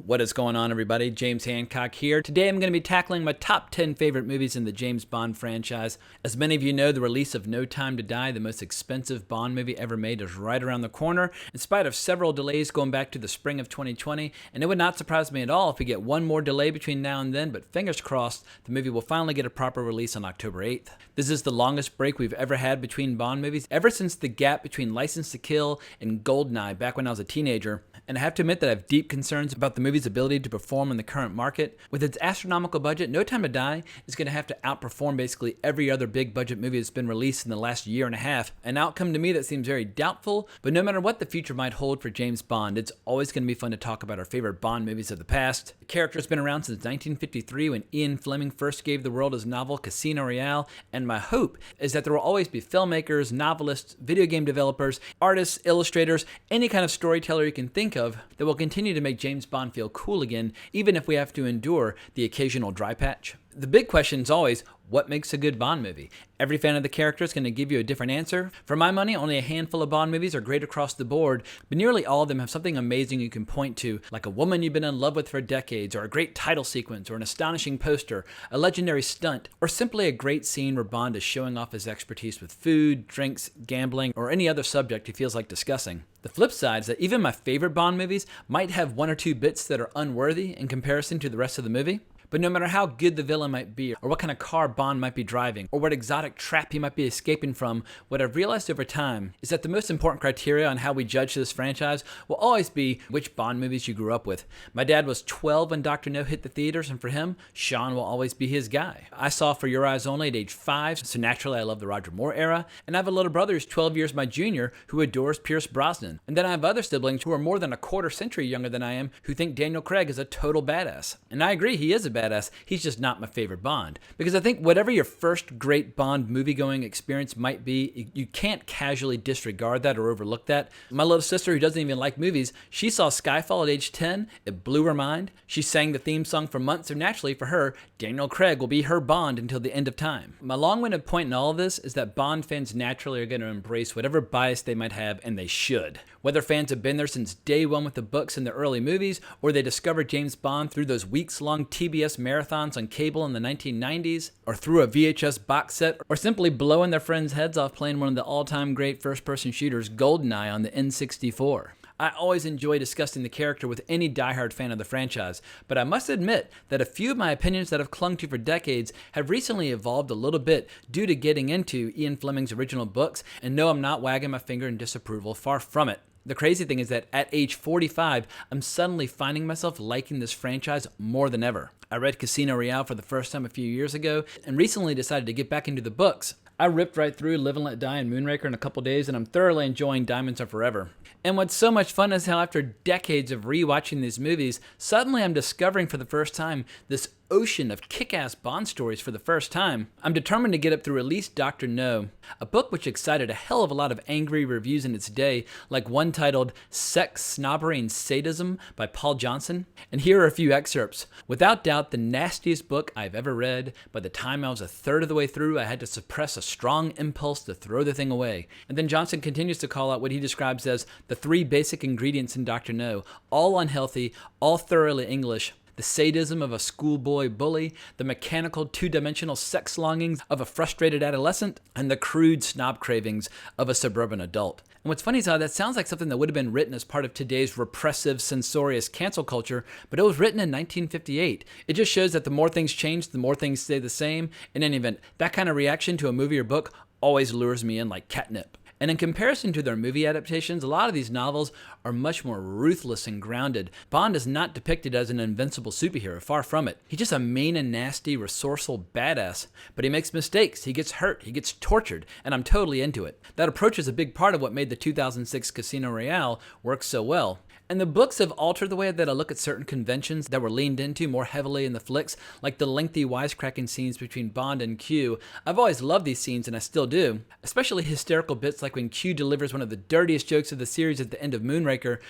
What is going on, everybody? James Hancock here. Today I'm going to be tackling my top 10 favorite movies in the James Bond franchise. As many of you know, the release of No Time to Die, the most expensive Bond movie ever made, is right around the corner, in spite of several delays going back to the spring of 2020, and it would not surprise me at all if we get one more delay between now and then, but fingers crossed, the movie will finally get a proper release on October 8th. This is the longest break we've ever had between Bond movies, ever since the gap between License to Kill and Goldeneye back when I was a teenager, and I have to admit that I have deep concerns about the movie's ability to perform in the current market. With its astronomical budget, No Time to Die is going to have to outperform basically every other big budget movie that's been released in the last year and a half, an outcome to me that seems very doubtful, but no matter what the future might hold for James Bond, it's always going to be fun to talk about our favorite Bond movies of the past. The character has been around since 1953 when Ian Fleming first gave the world his novel Casino Royale, and my hope is that there will always be filmmakers, novelists, video game developers, artists, illustrators, any kind of storyteller you can think of that will continue to make James Bond feel cool again, even if we have to endure the occasional dry patch. The big question is always, what makes a good Bond movie? Every fan of the character is going to give you a different answer. For my money, only a handful of Bond movies are great across the board, but nearly all of them have something amazing you can point to, like a woman you've been in love with for decades, or a great title sequence, or an astonishing poster, a legendary stunt, or simply a great scene where Bond is showing off his expertise with food, drinks, gambling, or any other subject he feels like discussing. The flip side is that even my favorite Bond movies might have one or two bits that are unworthy in comparison to the rest of the movie. But no matter how good the villain might be, or what kind of car Bond might be driving, or what exotic trap he might be escaping from, what I've realized over time is that the most important criteria on how we judge this franchise will always be which Bond movies you grew up with. My dad was 12 when Dr. No hit the theaters, and for him, Sean will always be his guy. I saw For Your Eyes Only at age 5, so naturally I love the Roger Moore era, and I have a little brother who's 12 years my junior who adores Pierce Brosnan. And then I have other siblings who are more than a quarter century younger than I am who think Daniel Craig is a total badass. And I agree, he is a badass. He's just not my favorite Bond. Because I think whatever your first great Bond movie-going experience might be, you can't casually disregard that or overlook that. My little sister, who doesn't even like movies, she saw Skyfall at age 10. It blew her mind. She sang the theme song for months, so naturally for her, Daniel Craig will be her Bond until the end of time. My long-winded point in all of this is that Bond fans naturally are going to embrace whatever bias they might have, and they should. Whether fans have been there since day one with the books and the early movies, or they discovered James Bond through those weeks-long TBS marathons on cable in the 1990s, or through a VHS box set, or simply blowing their friends' heads off playing one of the all-time great first-person shooters, Goldeneye, on the N64. I always enjoy discussing the character with any diehard fan of the franchise, but I must admit that a few of my opinions that I've clung to for decades have recently evolved a little bit due to getting into Ian Fleming's original books, and no, I'm not wagging my finger in disapproval, far from it. The crazy thing is that at age 45, I'm suddenly finding myself liking this franchise more than ever. I read Casino Royale for the first time a few years ago, and recently decided to get back into the books. I ripped right through Live and Let Die and Moonraker in a couple days, and I'm thoroughly enjoying Diamonds Are Forever. And what's so much fun is how after decades of rewatching these movies, suddenly I'm discovering for the first time this ocean of kick-ass Bond stories for the first time. I'm determined to get up through at least Dr. No, a book which excited a hell of a lot of angry reviews in its day, like one titled Sex, Snobbery, and Sadism by Paul Johnson. And here are a few excerpts. Without doubt, the nastiest book I've ever read. By the time I was a third of the way through, I had to suppress a strong impulse to throw the thing away. And then Johnson continues to call out what he describes as the 3 basic ingredients in Dr. No, all unhealthy, all thoroughly English: the sadism of a schoolboy bully, the mechanical two-dimensional sex longings of a frustrated adolescent, and the crude snob cravings of a suburban adult. And what's funny is how that sounds like something that would have been written as part of today's repressive, censorious cancel culture, but it was written in 1958. It just shows that the more things change, the more things stay the same. In any event, that kind of reaction to a movie or book always lures me in like catnip. And in comparison to their movie adaptations, a lot of these novels are much more ruthless and grounded. Bond is not depicted as an invincible superhero, far from it. He's just a mean and nasty, resourceful badass. But he makes mistakes, he gets hurt, he gets tortured, and I'm totally into it. That approach is a big part of what made the 2006 Casino Royale work so well. And the books have altered the way that I look at certain conventions that were leaned into more heavily in the flicks, like the lengthy wisecracking scenes between Bond and Q. I've always loved these scenes, and I still do. Especially hysterical bits like when Q delivers one of the dirtiest jokes of the series at the end of Moonraker.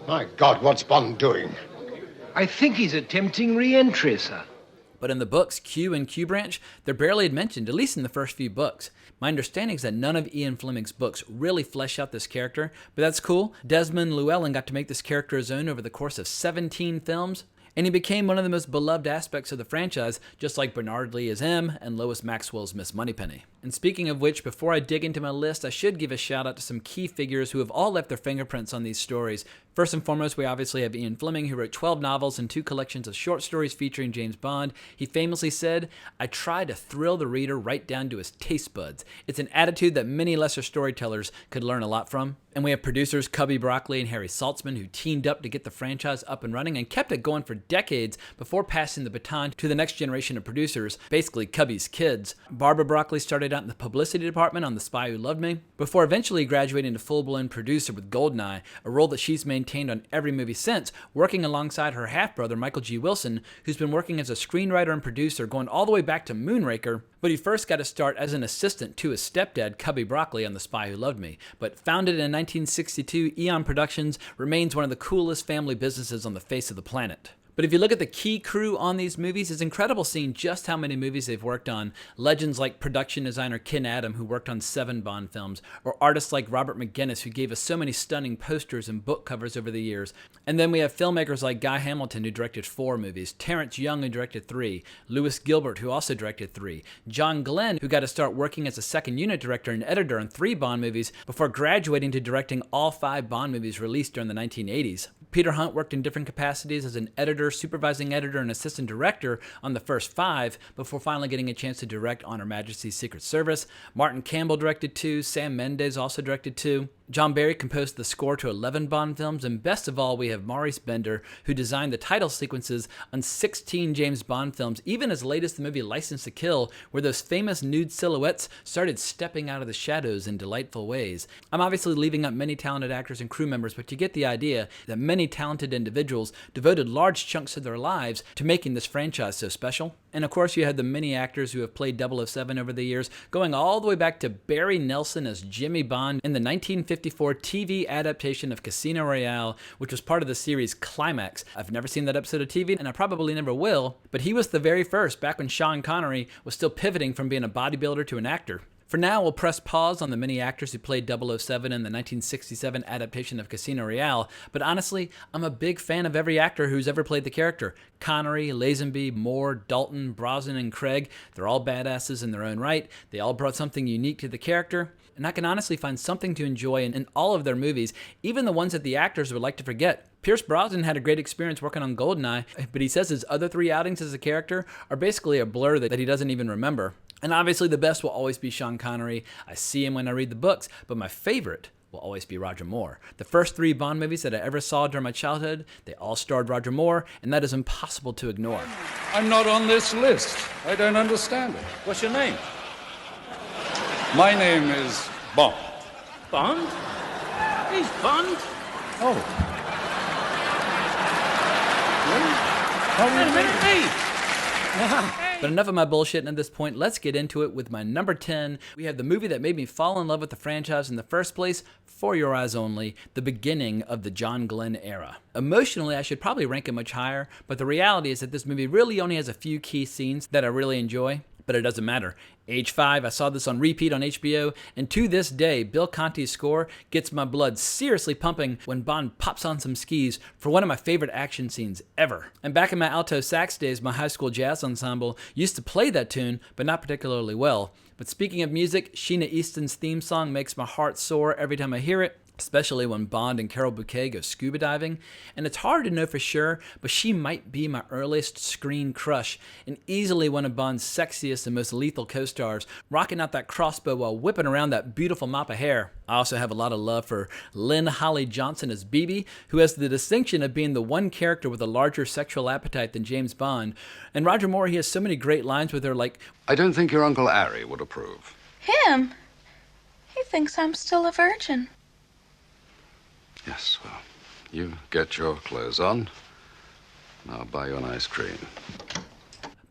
My God, what's Bond doing? I think he's attempting re-entry, sir. But in the books, Q and Q Branch, they're barely mentioned, at least in the first few books. My understanding is that none of Ian Fleming's books really flesh out this character, but that's cool. Desmond Llewellyn got to make this character his own over the course of 17 films, and he became one of the most beloved aspects of the franchise, just like Bernard Lee as M and Lois Maxwell's Miss Moneypenny. And speaking of which, before I dig into my list, I should give a shout out to some key figures who have all left their fingerprints on these stories. First and foremost, we obviously have Ian Fleming, who wrote 12 novels and 2 collections of short stories featuring James Bond. He famously said, "I try to thrill the reader right down to his taste buds." It's an attitude that many lesser storytellers could learn a lot from. And we have producers Cubby Broccoli and Harry Saltzman, who teamed up to get the franchise up and running and kept it going for decades before passing the baton to the next generation of producers, basically Cubby's kids. Barbara Broccoli started out in the publicity department on The Spy Who Loved Me, before eventually graduating to full-blown producer with Goldeneye, a role that she's maintained on every movie since, working alongside her half-brother Michael G. Wilson, who's been working as a screenwriter and producer going all the way back to Moonraker, but he first got to start as an assistant to his stepdad, Cubby Broccoli, on The Spy Who Loved Me. But founded in 1962, Eon Productions remains one of the coolest family businesses on the face of the planet. But if you look at the key crew on these movies, it's incredible seeing just how many movies they've worked on. Legends like production designer Ken Adam, who worked on 7 Bond films, or artists like Robert McGuinness, who gave us so many stunning posters and book covers over the years. And then we have filmmakers like Guy Hamilton, who directed 4 movies, Terrence Young, who directed 3, Lewis Gilbert, who also directed 3, John Glenn, who got to start working as a second unit director and editor on 3 Bond movies before graduating to directing all 5 Bond movies released during the 1980s. Peter Hunt worked in different capacities as an editor, supervising editor, and assistant director on the first 5 before finally getting a chance to direct on Her Majesty's Secret Service. Martin Campbell directed 2, Sam Mendes also directed 2. John Barry composed the score to 11 Bond films, and best of all, we have Maurice Bender, who designed the title sequences on 16 James Bond films, even as late as the movie License to Kill, where those famous nude silhouettes started stepping out of the shadows in delightful ways. I'm obviously leaving out many talented actors and crew members, but you get the idea that many talented individuals devoted large chunks of their lives to making this franchise so special. And of course, you had the many actors who have played 007 over the years, going all the way back to Barry Nelson as Jimmy Bond in the 1954 TV adaptation of Casino Royale, which was part of the series Climax. I've never seen that episode of TV, and I probably never will, but he was the very first, back when Sean Connery was still pivoting from being a bodybuilder to an actor. For now, we'll press pause on the many actors who played 007 in the 1967 adaptation of Casino Royale, but honestly, I'm a big fan of every actor who's ever played the character. Connery, Lazenby, Moore, Dalton, Brosnan, and Craig, they're all badasses in their own right. They all brought something unique to the character, and I can honestly find something to enjoy in all of their movies, even the ones that the actors would like to forget. Pierce Brosnan had a great experience working on Goldeneye, but he says his other 3 outings as a character are basically a blur that he doesn't even remember. And obviously the best will always be Sean Connery. I see him when I read the books, but my favorite will always be Roger Moore. The first 3 Bond movies that I ever saw during my childhood, they all starred Roger Moore, and that is impossible to ignore. I'm not on this list. I don't understand it. What's your name? My name is Bond. Bond? He's Bond? Oh. Wait a minute, me! But enough of my bullshitting at this point. Let's get into it with my number 10. We have the movie that made me fall in love with the franchise in the first place, For Your Eyes Only, the beginning of the John Glenn era. Emotionally, I should probably rank it much higher, but the reality is that this movie really only has a few key scenes that I really enjoy. But it doesn't matter. Age 5, I saw this on repeat on HBO, and to this day, Bill Conti's score gets my blood seriously pumping when Bond pops on some skis for one of my favorite action scenes ever. And back in my alto sax days, my high school jazz ensemble used to play that tune, but not particularly well. But speaking of music, Sheena Easton's theme song makes my heart soar every time I hear it, especially when Bond and Carol Bouquet go scuba diving. And it's hard to know for sure, but she might be my earliest screen crush, and easily one of Bond's sexiest and most lethal co-stars, rocking out that crossbow while whipping around that beautiful mop of hair. I also have a lot of love for Lynn Holly Johnson as BB, who has the distinction of being the one character with a larger sexual appetite than James Bond. And Roger Moore, he has so many great lines with her like, I don't think your Uncle Harry would approve. Him? He thinks I'm still a virgin. Yes, well, you get your clothes on, and I'll buy you an ice cream.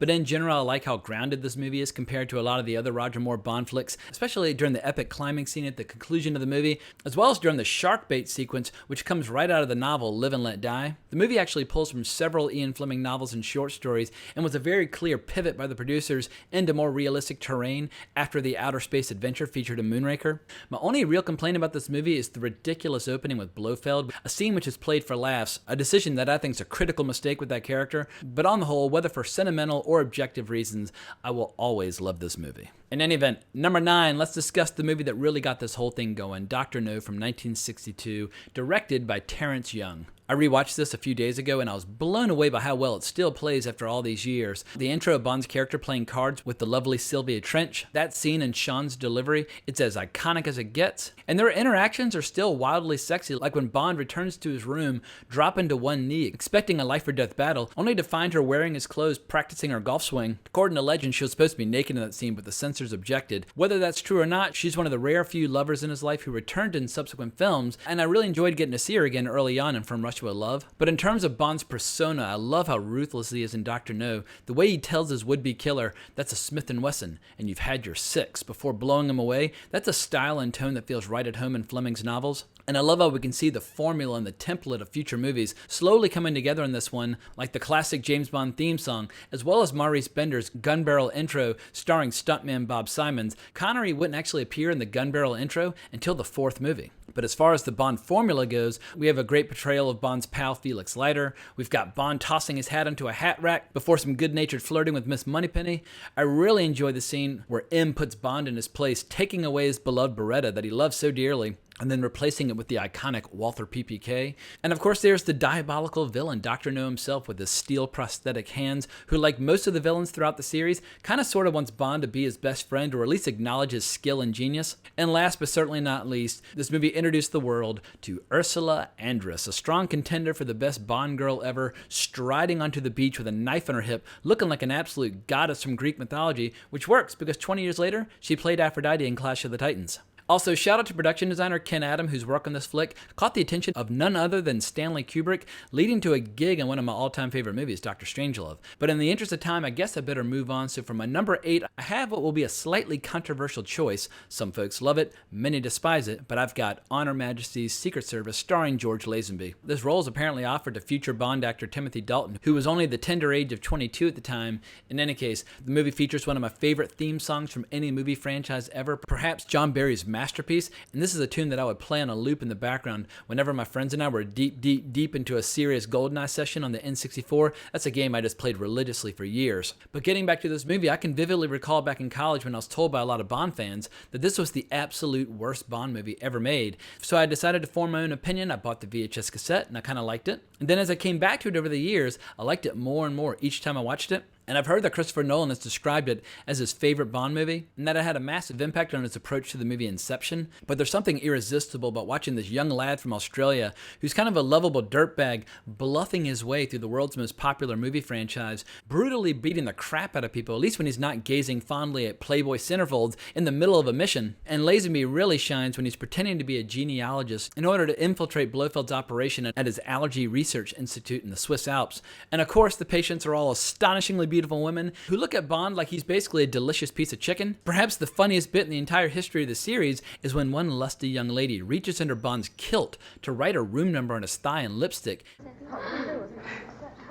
but in general I like how grounded this movie is compared to a lot of the other Roger Moore Bond flicks, especially during the epic climbing scene at the conclusion of the movie, as well as during the shark bait sequence, which comes right out of the novel Live and Let Die. The movie actually pulls from several Ian Fleming novels and short stories, and was a very clear pivot by the producers into more realistic terrain after the outer space adventure featured in Moonraker. My only real complaint about this movie is the ridiculous opening with Blofeld, a scene which is played for laughs, a decision that I think is a critical mistake with that character, but on the whole, whether for sentimental or objective reasons, I will always love this movie. In any event, number 9, let's discuss the movie that really got this whole thing going, Dr. No from 1962, directed by Terrence Young. I rewatched this a few days ago and I was blown away by how well it still plays after all these years. The intro of Bond's character playing cards with the lovely Sylvia Trench, that scene and Sean's delivery, it's as iconic as it gets. And their interactions are still wildly sexy, like when Bond returns to his room, dropping to one knee, expecting a life or death battle, only to find her wearing his clothes practicing her golf swing. According to legend, she was supposed to be naked in that scene, but the censors objected. Whether that's true or not, she's one of the rare few lovers in his life who returned in subsequent films, and I really enjoyed getting to see her again early on in From Russia with Love. But in terms of Bond's persona, I love how ruthless he is in Dr. No. The way he tells his would-be killer, that's a Smith & Wesson, and you've had your 6, before blowing him away, that's a style and tone that feels right at home in Fleming's novels. And I love how we can see the formula and the template of future movies slowly coming together in this one, like the classic James Bond theme song, as well as Maurice Bender's gun barrel intro starring stuntman Bob Simons. Connery wouldn't actually appear in the gun barrel intro until the 4th movie. But as far as the Bond formula goes, we have a great portrayal of Bond's pal Felix Leiter. We've got Bond tossing his hat into a hat rack before some good-natured flirting with Miss Moneypenny. I really enjoy the scene where M puts Bond in his place, taking away his beloved Beretta that he loves so dearly, and then replacing it with the iconic Walther PPK. And of course there's the diabolical villain, Dr. No himself, with his steel prosthetic hands, who, like most of the villains throughout the series, kind of sort of wants Bond to be his best friend, or at least acknowledge his skill and genius. And last but certainly not least, this movie introduced the world to Ursula Andress, a strong contender for the best Bond girl ever, striding onto the beach with a knife on her hip, looking like an absolute goddess from Greek mythology, which works because 20 years later, she played Aphrodite in Clash of the Titans. Also, shout out to production designer Ken Adam, whose work on this flick caught the attention of none other than Stanley Kubrick, leading to a gig in one of my all-time favorite movies, Dr. Strangelove. But in the interest of time, I guess I better move on. So for my number 8, I have what will be a slightly controversial choice. Some folks love it, many despise it, but I've got Honor Majesty's Secret Service starring George Lazenby. This role is apparently offered to future Bond actor Timothy Dalton, who was only the tender age of 22 at the time. In any case, the movie features one of my favorite theme songs from any movie franchise ever, perhaps John Barry's masterpiece, and this is a tune that I would play on a loop in the background whenever my friends and I were deep into a serious GoldenEye session on the N64. That's a game I just played religiously for years. But getting back to this movie, I can vividly recall back in college when I was told by a lot of Bond fans that this was the absolute worst Bond movie ever made. So I decided to form my own opinion. I bought the VHS cassette and I kind of liked it. And then as I came back to it over the years, I liked it more and more each time I watched it. And I've heard that Christopher Nolan has described it as his favorite Bond movie, and that it had a massive impact on his approach to the movie Inception. But there's something irresistible about watching this young lad from Australia, who's kind of a lovable dirtbag, bluffing his way through the world's most popular movie franchise, brutally beating the crap out of people, at least when he's not gazing fondly at Playboy centerfolds in the middle of a mission. And Lazenby really shines when he's pretending to be a genealogist in order to infiltrate Blofeld's operation at his Allergy Research Institute in the Swiss Alps. And of course, the patients are all astonishingly beautiful women who look at Bond like he's basically a delicious piece of chicken. Perhaps the funniest bit in the entire history of the series is when one lusty young lady reaches under Bond's kilt to write a room number on his thigh in lipstick.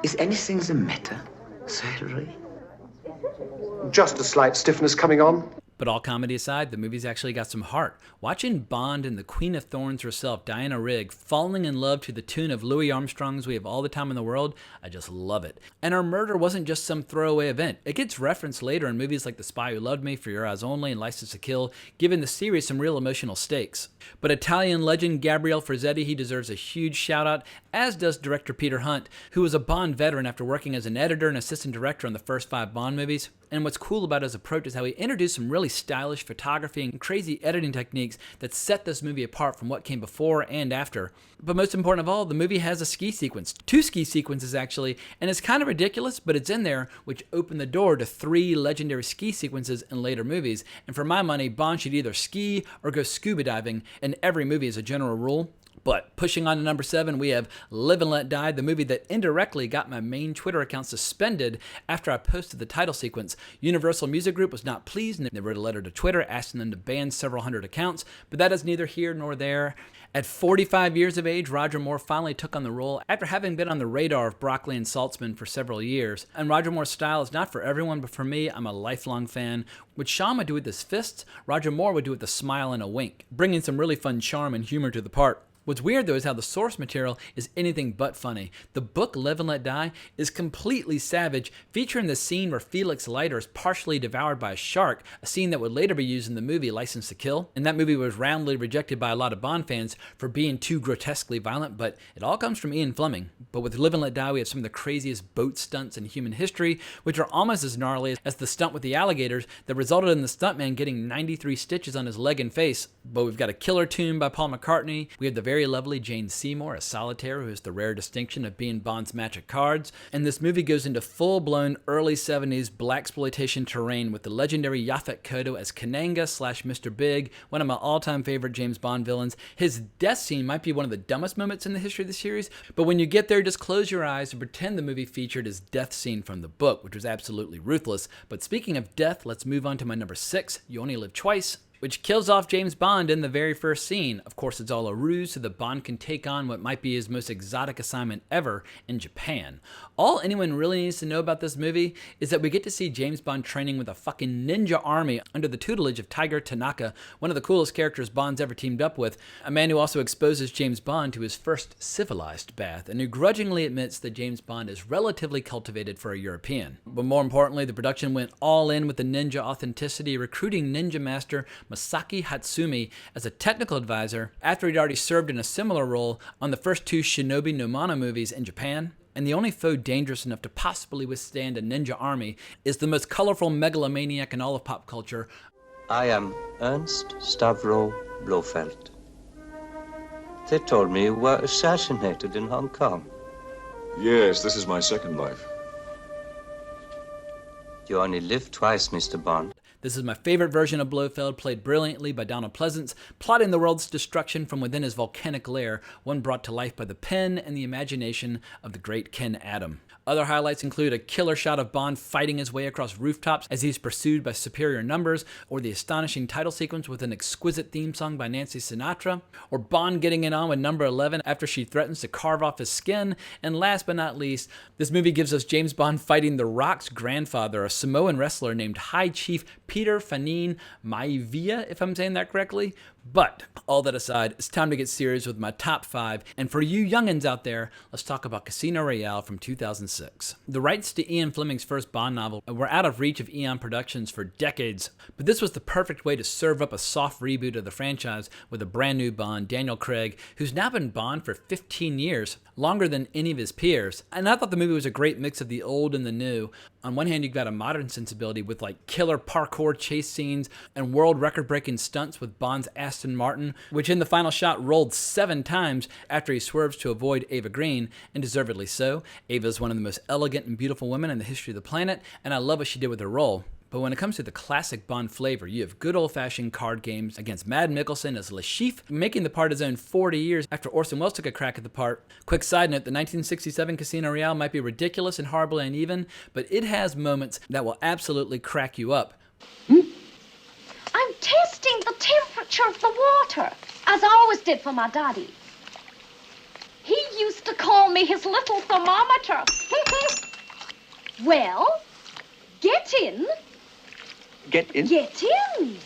Is anything the matter, Sir Hilary? Just a slight stiffness coming on. But all comedy aside, the movie's actually got some heart. Watching Bond and the Queen of Thorns herself, Diana Rigg, falling in love to the tune of Louis Armstrong's We Have All the Time in the World, I just love it. And her murder wasn't just some throwaway event. It gets referenced later in movies like The Spy Who Loved Me, For Your Eyes Only, and License to Kill, giving the series some real emotional stakes. But Italian legend Gabriele Ferzetti, he deserves a huge shout out, as does director Peter Hunt, who was a Bond veteran after working as an editor and assistant director on the first 5 Bond movies. And what's cool about his approach is how he introduced some really stylish photography and crazy editing techniques that set this movie apart from what came before and after. But most important of all, the movie has a ski sequence. 2 ski sequences actually, and it's kind of ridiculous, but it's in there, which opened the door to 3 legendary ski sequences in later movies. And for my money, Bond should either ski or go scuba diving in every movie as a general rule. But pushing on to number 7, we have Live and Let Die, the movie that indirectly got my main Twitter account suspended after I posted the title sequence. Universal Music Group was not pleased, and they wrote a letter to Twitter asking them to ban several hundred accounts, but that is neither here nor there. At 45 years of age, Roger Moore finally took on the role after having been on the radar of Broccoli and Saltzman for several years. And Roger Moore's style is not for everyone, but for me, I'm a lifelong fan. What Shawn would do with his fists, Roger Moore would do with a smile and a wink, bringing some really fun charm and humor to the part. What's weird, though, is how the source material is anything but funny. The book, Live and Let Die, is completely savage, featuring the scene where Felix Leiter is partially devoured by a shark, a scene that would later be used in the movie License to Kill. And that movie was roundly rejected by a lot of Bond fans for being too grotesquely violent, but it all comes from Ian Fleming. But with Live and Let Die, we have some of the craziest boat stunts in human history, which are almost as gnarly as the stunt with the alligators that resulted in the stuntman getting 93 stitches on his leg and face. But we've got a killer tune by Paul McCartney. We have the very lovely Jane Seymour, a solitaire who has the rare distinction of being Bond's match of cards. And this movie goes into full-blown early 70s blaxploitation terrain with the legendary Yaphet Kotto as Kananga / Mr. Big, one of my all-time favorite James Bond villains. His death scene might be one of the dumbest moments in the history of the series, but when you get there, just close your eyes and pretend the movie featured his death scene from the book, which was absolutely ruthless. But speaking of death, let's move on to my number 6, You Only Live Twice, which kills off James Bond in the very first scene. Of course, it's all a ruse so that Bond can take on what might be his most exotic assignment ever in Japan. All anyone really needs to know about this movie is that we get to see James Bond training with a fucking ninja army under the tutelage of Tiger Tanaka, one of the coolest characters Bond's ever teamed up with, a man who also exposes James Bond to his first civilized bath, and who grudgingly admits that James Bond is relatively cultivated for a European. But more importantly, the production went all in with the ninja authenticity, recruiting ninja master Masaki Hatsumi as a technical advisor after he'd already served in a similar role on the first 2 Shinobi no Mana movies in Japan. And the only foe dangerous enough to possibly withstand a ninja army is the most colorful megalomaniac in all of pop culture. I am Ernst Stavro Blofeld. They told me you were assassinated in Hong Kong. Yes, this is my second life. You only live twice, Mr. Bond. This is my favorite version of Blofeld, played brilliantly by Donald Pleasance, plotting the world's destruction from within his volcanic lair, one brought to life by the pen and the imagination of the great Ken Adam. Other highlights include a killer shot of Bond fighting his way across rooftops as he's pursued by superior numbers, or the astonishing title sequence with an exquisite theme song by Nancy Sinatra, or Bond getting it on with number 11 after she threatens to carve off his skin, and last but not least, this movie gives us James Bond fighting The Rock's grandfather, a Samoan wrestler named High Chief Peter Fanine Maivia, if I'm saying that correctly. But all that aside, it's time to get serious with my top 5. And for you youngins out there, let's talk about Casino Royale from 2006. The rights to Ian Fleming's first Bond novel were out of reach of Eon Productions for decades, but this was the perfect way to serve up a soft reboot of the franchise with a brand new Bond, Daniel Craig, who's now been Bond for 15 years, longer than any of his peers. And I thought the movie was a great mix of the old and the new. On one hand, you've got a modern sensibility with like killer parkour chase scenes and world record-breaking stunts with Bond's Aston Martin, which in the final shot rolled 7 times after he swerves to avoid Ava Green, and deservedly so. Ava is one of the most elegant and beautiful women in the history of the planet, and I love what she did with her role. But when it comes to the classic Bond flavor, you have good old-fashioned card games against Mad Mikkelsen as Le Chiffre, making the part his own 40 years after Orson Welles took a crack at the part. Quick side note, the 1967 Casino Royale might be ridiculous and horribly uneven, but it has moments that will absolutely crack you up. I'm testing the temperature of the water, as I always did for my daddy. He used to call me his little thermometer. Well, get in. Get in? Get in.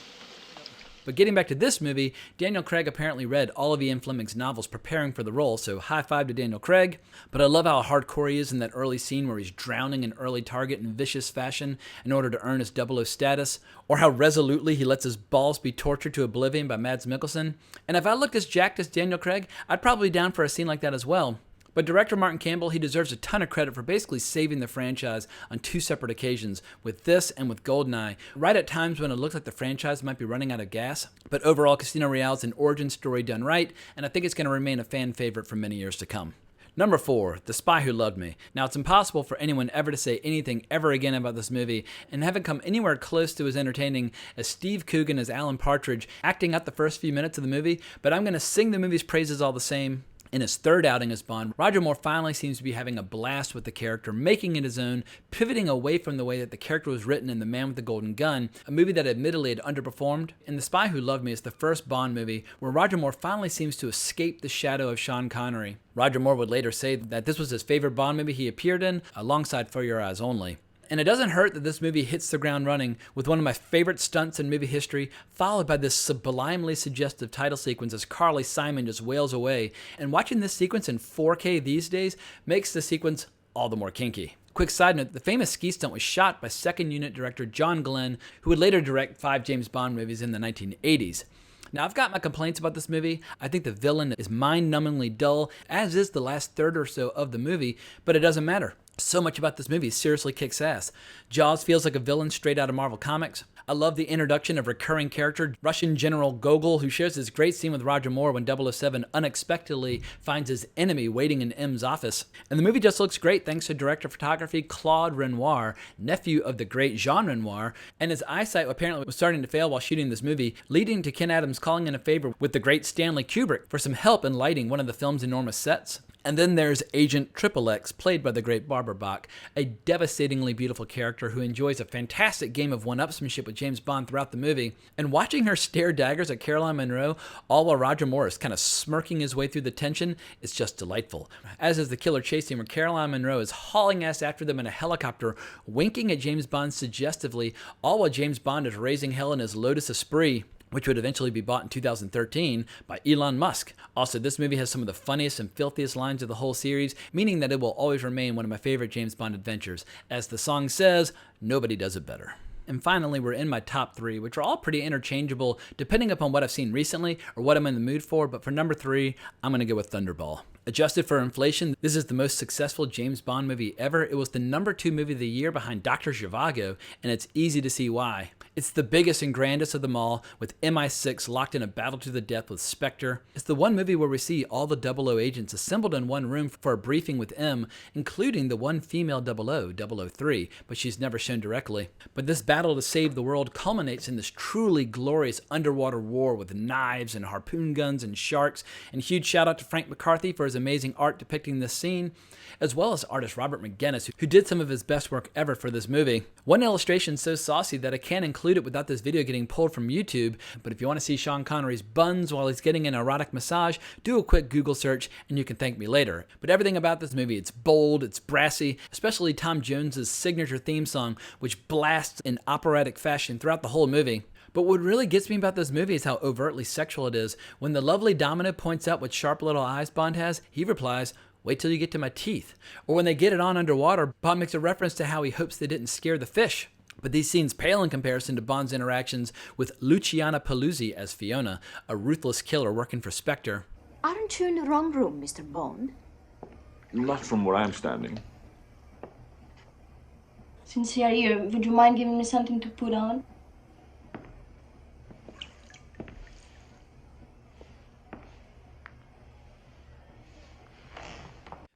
But getting back to this movie, Daniel Craig apparently read all of Ian Fleming's novels preparing for the role, so high five to Daniel Craig. But I love how hardcore he is in that early scene where he's drowning an early target in vicious fashion in order to earn his 00 status, or how resolutely he lets his balls be tortured to oblivion by Mads Mikkelsen. And if I looked as jacked as Daniel Craig, I'd probably be down for a scene like that as well. But director Martin Campbell, he deserves a ton of credit for basically saving the franchise on 2 separate occasions, with this and with GoldenEye, right at times when it looks like the franchise might be running out of gas. But overall, Casino Royale is an origin story done right, and I think it's going to remain a fan favorite for many years to come. Number 4, The Spy Who Loved Me. Now, it's impossible for anyone ever to say anything ever again about this movie and haven't come anywhere close to as entertaining as Steve Coogan as Alan Partridge acting out the first few minutes of the movie, but I'm going to sing the movie's praises all the same. In his third outing as Bond, Roger Moore finally seems to be having a blast with the character, making it his own, pivoting away from the way that the character was written in The Man with the Golden Gun, a movie that admittedly had underperformed. And The Spy Who Loved Me is the first Bond movie where Roger Moore finally seems to escape the shadow of Sean Connery. Roger Moore would later say that this was his favorite Bond movie he appeared in, alongside For Your Eyes Only. And it doesn't hurt that this movie hits the ground running with one of my favorite stunts in movie history, followed by this sublimely suggestive title sequence as Carly Simon just wails away. And watching this sequence in 4K these days makes the sequence all the more kinky. Quick side note, the famous ski stunt was shot by second unit director John Glenn, who would later direct 5 James Bond movies in the 1980s. Now, I've got my complaints about this movie. I think the villain is mind-numbingly dull, as is the last third or so of the movie, but it doesn't matter. So much about this movie seriously kicks ass. Jaws feels like a villain straight out of Marvel Comics. I love the introduction of recurring character Russian General Gogol, who shares this great scene with Roger Moore when 007 unexpectedly finds his enemy waiting in M's office. And the movie just looks great thanks to director of photography Claude Renoir, nephew of the great Jean Renoir, and his eyesight apparently was starting to fail while shooting this movie, leading to Ken Adams calling in a favor with the great Stanley Kubrick for some help in lighting one of the film's enormous sets. And then there's Agent XXX, played by the great Barbara Bach, a devastatingly beautiful character who enjoys a fantastic game of one-upsmanship with James Bond throughout the movie. And watching her stare daggers at Caroline Munro, all while Roger Moore is kind of smirking his way through the tension, is just delightful. As is the killer chase scene where Caroline Munro is hauling ass after them in a helicopter, winking at James Bond suggestively, all while James Bond is raising hell in his Lotus Esprit, which would eventually be bought in 2013 by Elon Musk. Also, this movie has some of the funniest and filthiest lines of the whole series, meaning that it will always remain one of my favorite James Bond adventures. As the song says, nobody does it better. And finally, we're in my top 3, which are all pretty interchangeable depending upon what I've seen recently or what I'm in the mood for, but for number 3, I'm going to go with Thunderball. Adjusted for inflation, this is the most successful James Bond movie ever. It was the number 2 movie of the year behind Dr. Zhivago, and it's easy to see why. It's the biggest and grandest of them all, with MI6 locked in a battle to the death with Spectre. It's the one movie where we see all the 00 agents assembled in one room for a briefing with M, including the one female 00, 003, but she's never shown directly. But this battle to save the world culminates in this truly glorious underwater war with knives and harpoon guns and sharks, and huge shout out to Frank McCarthy for his amazing art depicting this scene, as well as artist Robert McGuinness, who did some of his best work ever for this movie. One illustration so saucy that I can't include it without this video getting pulled from YouTube, but if you want to see Sean Connery's buns while he's getting an erotic massage, do a quick Google search and you can thank me later. But everything about this movie, it's bold, it's brassy, especially Tom Jones's signature theme song, which blasts in operatic fashion throughout the whole movie. But what really gets me about this movie is how overtly sexual it is. When the lovely Domino points out what sharp little eyes Bond has, he replies, "Wait till you get to my teeth." Or when they get it on underwater, Bond makes a reference to how he hopes they didn't scare the fish. But these scenes pale in comparison to Bond's interactions with Luciana Paluzzi as Fiona, a ruthless killer working for Spectre. Aren't you in the wrong room, Mr. Bond? Not from where I'm standing. Since you're here, would you mind giving me something to put on?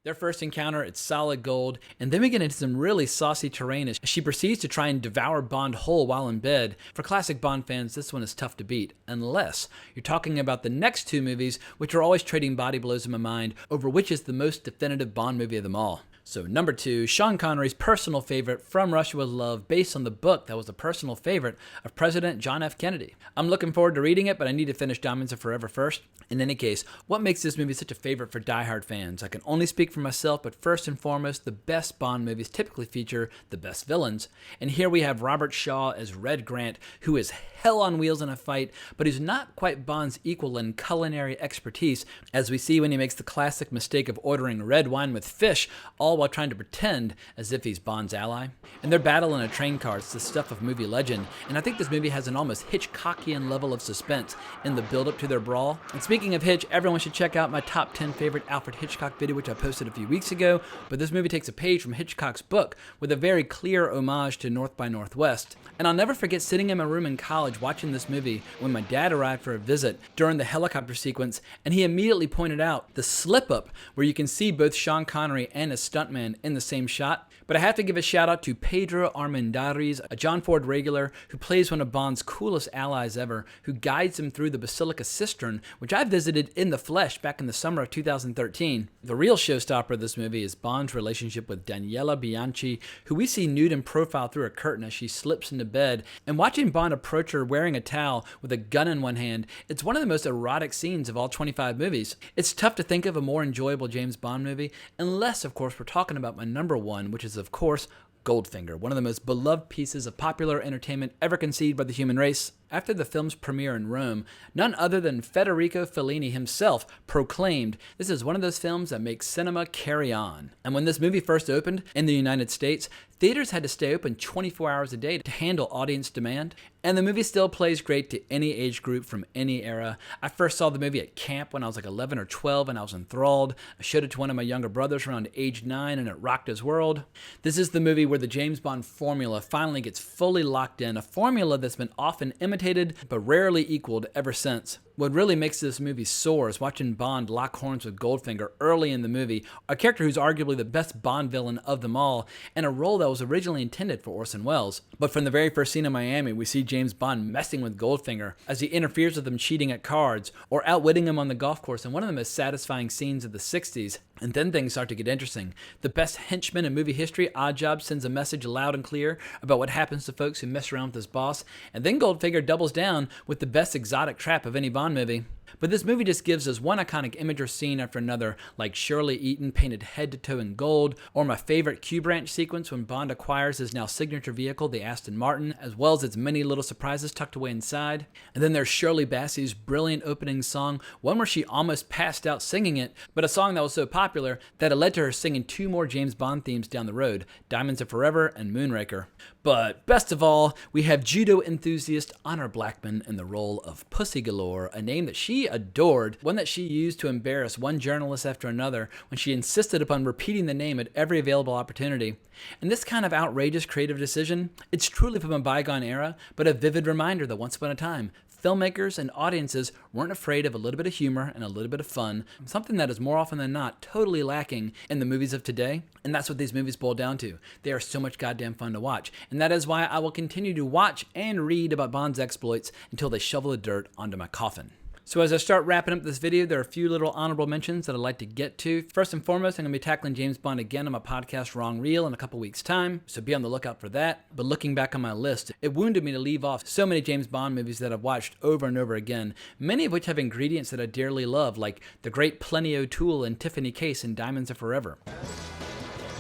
Their first encounter, it's solid gold, and then we get into some really saucy terrain as she proceeds to try and devour Bond whole while in bed. For classic Bond fans, this one is tough to beat, unless you're talking about the next 2 movies, which are always trading body blows in my mind over which is the most definitive Bond movie of them all. So number 2, Sean Connery's personal favorite, From Russia with Love, based on the book that was a personal favorite of President John F. Kennedy. I'm looking forward to reading it, but I need to finish Diamonds Are Forever first. In any case, what makes this movie such a favorite for diehard fans? I can only speak for myself, but first and foremost, the best Bond movies typically feature the best villains. And here we have Robert Shaw as Red Grant, who is hell on wheels in a fight, but he's not quite Bond's equal in culinary expertise, as we see when he makes the classic mistake of ordering red wine with fish, all all while trying to pretend as if he's Bond's ally. And their battle in a train car is the stuff of movie legend, and I think this movie has an almost Hitchcockian level of suspense in the build-up to their brawl. And speaking of Hitch, everyone should check out my top 10 favorite Alfred Hitchcock video, which I posted a few weeks ago, but this movie takes a page from Hitchcock's book with a very clear homage to North by Northwest. And I'll never forget sitting in my room in college watching this movie when my dad arrived for a visit during the helicopter sequence, and he immediately pointed out the slip-up where you can see both Sean Connery and his stuntman in the same shot. But I have to give a shout out to Pedro Armendariz, a John Ford regular who plays one of Bond's coolest allies ever, who guides him through the Basilica Cistern, which I visited in the flesh back in the summer of 2013. The real showstopper of this movie is Bond's relationship with Daniela Bianchi, who we see nude in profile through a curtain as she slips into bed, and watching Bond approach her wearing a towel with a gun in one hand, it's one of the most erotic scenes of all 25 movies. It's tough to think of a more enjoyable James Bond movie, unless of course we're talking about my number one, which is of course Goldfinger, one of the most beloved pieces of popular entertainment ever conceived by the human race. After the film's premiere in Rome, none other than Federico Fellini himself proclaimed, "This is one of those films that makes cinema carry on." And when this movie first opened in the United States, theaters had to stay open 24 hours a day to handle audience demand. And the movie still plays great to any age group from any era. I first saw the movie at camp when I was like 11 or 12 and I was enthralled. I showed it to one of my younger brothers around age 9 and it rocked his world. This is the movie where the James Bond formula finally gets fully locked in, a formula that's been often imitated but rarely equaled ever since. What really makes this movie soar is watching Bond lock horns with Goldfinger early in the movie, a character who's arguably the best Bond villain of them all, and a role that was originally intended for Orson Welles. But from the very first scene in Miami, we see James Bond messing with Goldfinger as he interferes with him cheating at cards, or outwitting him on the golf course in one of the most satisfying scenes of the 60s. And then things start to get interesting. The best henchman in movie history, Oddjob, sends a message loud and clear about what happens to folks who mess around with his boss, and then Goldfinger doubles down with the best exotic trap of any Bond movie. But this movie just gives us one iconic image or scene after another, like Shirley Eaton painted head to toe in gold, or my favorite Q Branch sequence when Bond acquires his now signature vehicle, the Aston Martin, as well as its many little surprises tucked away inside. And then there's Shirley Bassey's brilliant opening song, one where she almost passed out singing it, but a song that was so popular that it led to her singing 2 more James Bond themes down the road, Diamonds Are Forever and Moonraker. But best of all, we have judo enthusiast Honor Blackman in the role of Pussy Galore, a name that she adored, one that she used to embarrass one journalist after another when she insisted upon repeating the name at every available opportunity. And this kind of outrageous creative decision, it's truly from a bygone era, but a vivid reminder that once upon a time, filmmakers and audiences weren't afraid of a little bit of humor and a little bit of fun, something that is more often than not totally lacking in the movies of today. And that's what these movies boil down to. They are so much goddamn fun to watch. And that is why I will continue to watch and read about Bond's exploits until they shovel the dirt onto my coffin. So as I start wrapping up this video, there are a few little honorable mentions that I'd like to get to. First and foremost, I'm going to be tackling James Bond again on my podcast Wrong Reel in a couple weeks' time, so be on the lookout for that. But looking back on my list, it wounded me to leave off so many James Bond movies that I've watched over and over again, many of which have ingredients that I dearly love, like the great Plenty O'Toole and Tiffany Case in Diamonds Are Forever.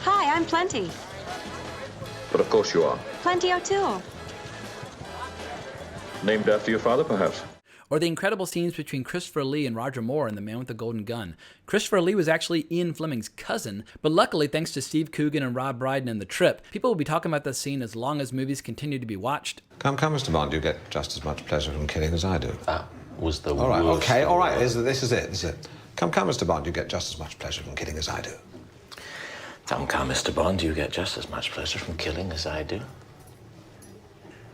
Hi, I'm Plenty. But of course you are. Plenty O'Toole. Named after your father, perhaps? Or the incredible scenes between Christopher Lee and Roger Moore in The Man with the Golden Gun. Christopher Lee was actually Ian Fleming's cousin, but luckily, thanks to Steve Coogan and Rob Brydon in The Trip, people will be talking about this scene as long as movies continue to be watched. Come, Mr. Bond, you get just as much pleasure from killing as I do. That was the All right, worst. okay, all right, this is it. Come, Mr. Bond, you get just as much pleasure from killing as I do. Come, Mr. Bond, you get just as much pleasure from killing as I do.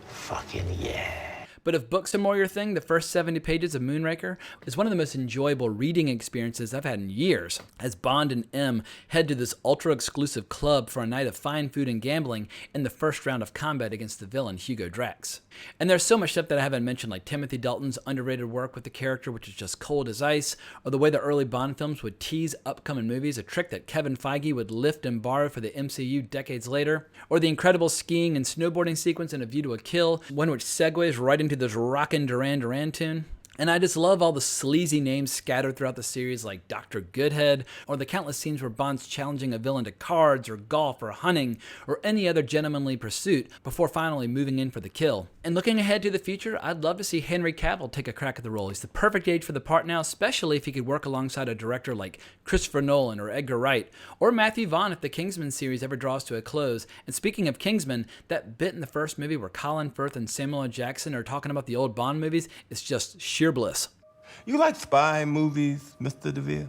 Fucking yeah. But if books are more your thing, the first 70 pages of Moonraker is one of the most enjoyable reading experiences I've had in years, as Bond and M head to this ultra-exclusive club for a night of fine food and gambling in the first round of combat against the villain Hugo Drax. And there's so much stuff that I haven't mentioned, like Timothy Dalton's underrated work with the character, which is just cold as ice, or the way the early Bond films would tease upcoming movies, a trick that Kevin Feige would lift and borrow for the MCU decades later, or the incredible skiing and snowboarding sequence in A View to a Kill, one which segues right into this rockin' Duran Duran tune. And I just love all the sleazy names scattered throughout the series, like Dr. Goodhead, or the countless scenes where Bond's challenging a villain to cards or golf or hunting or any other gentlemanly pursuit before finally moving in for the kill. And looking ahead to the future, I'd love to see Henry Cavill take a crack at the role. He's the perfect age for the part now, especially if he could work alongside a director like Christopher Nolan or Edgar Wright, or Matthew Vaughn if the Kingsman series ever draws to a close. And speaking of Kingsman, that bit in the first movie where Colin Firth and Samuel L. Jackson are talking about the old Bond movies is just sheer bliss. You like spy movies, Mr. DeVere?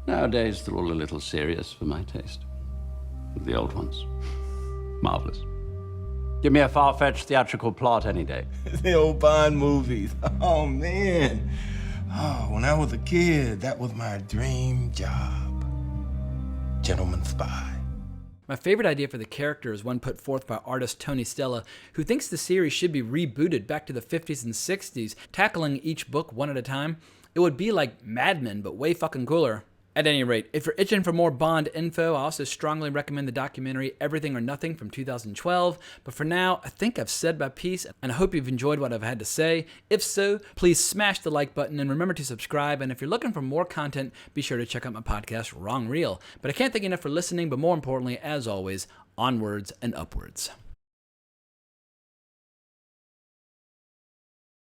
Nowadays, they're all a little serious for my taste. The old ones. Marvelous. Give me a far-fetched theatrical plot any day. The old Bond movies. Oh, man. Oh, when I was a kid, that was my dream job. Gentleman spy. My favorite idea for the character is one put forth by artist Tony Stella, who thinks the series should be rebooted back to the 50s and 60s, tackling each book one at a time. It would be like Mad Men, but way fucking cooler. At any rate, if you're itching for more Bond info, I also strongly recommend the documentary Everything or Nothing from 2012. But for now, I think I've said my piece, and I hope you've enjoyed what I've had to say. If so, please smash the like button and remember to subscribe. And if you're looking for more content, be sure to check out my podcast, Wrong Reel. But I can't thank you enough for listening, but more importantly, as always, onwards and upwards.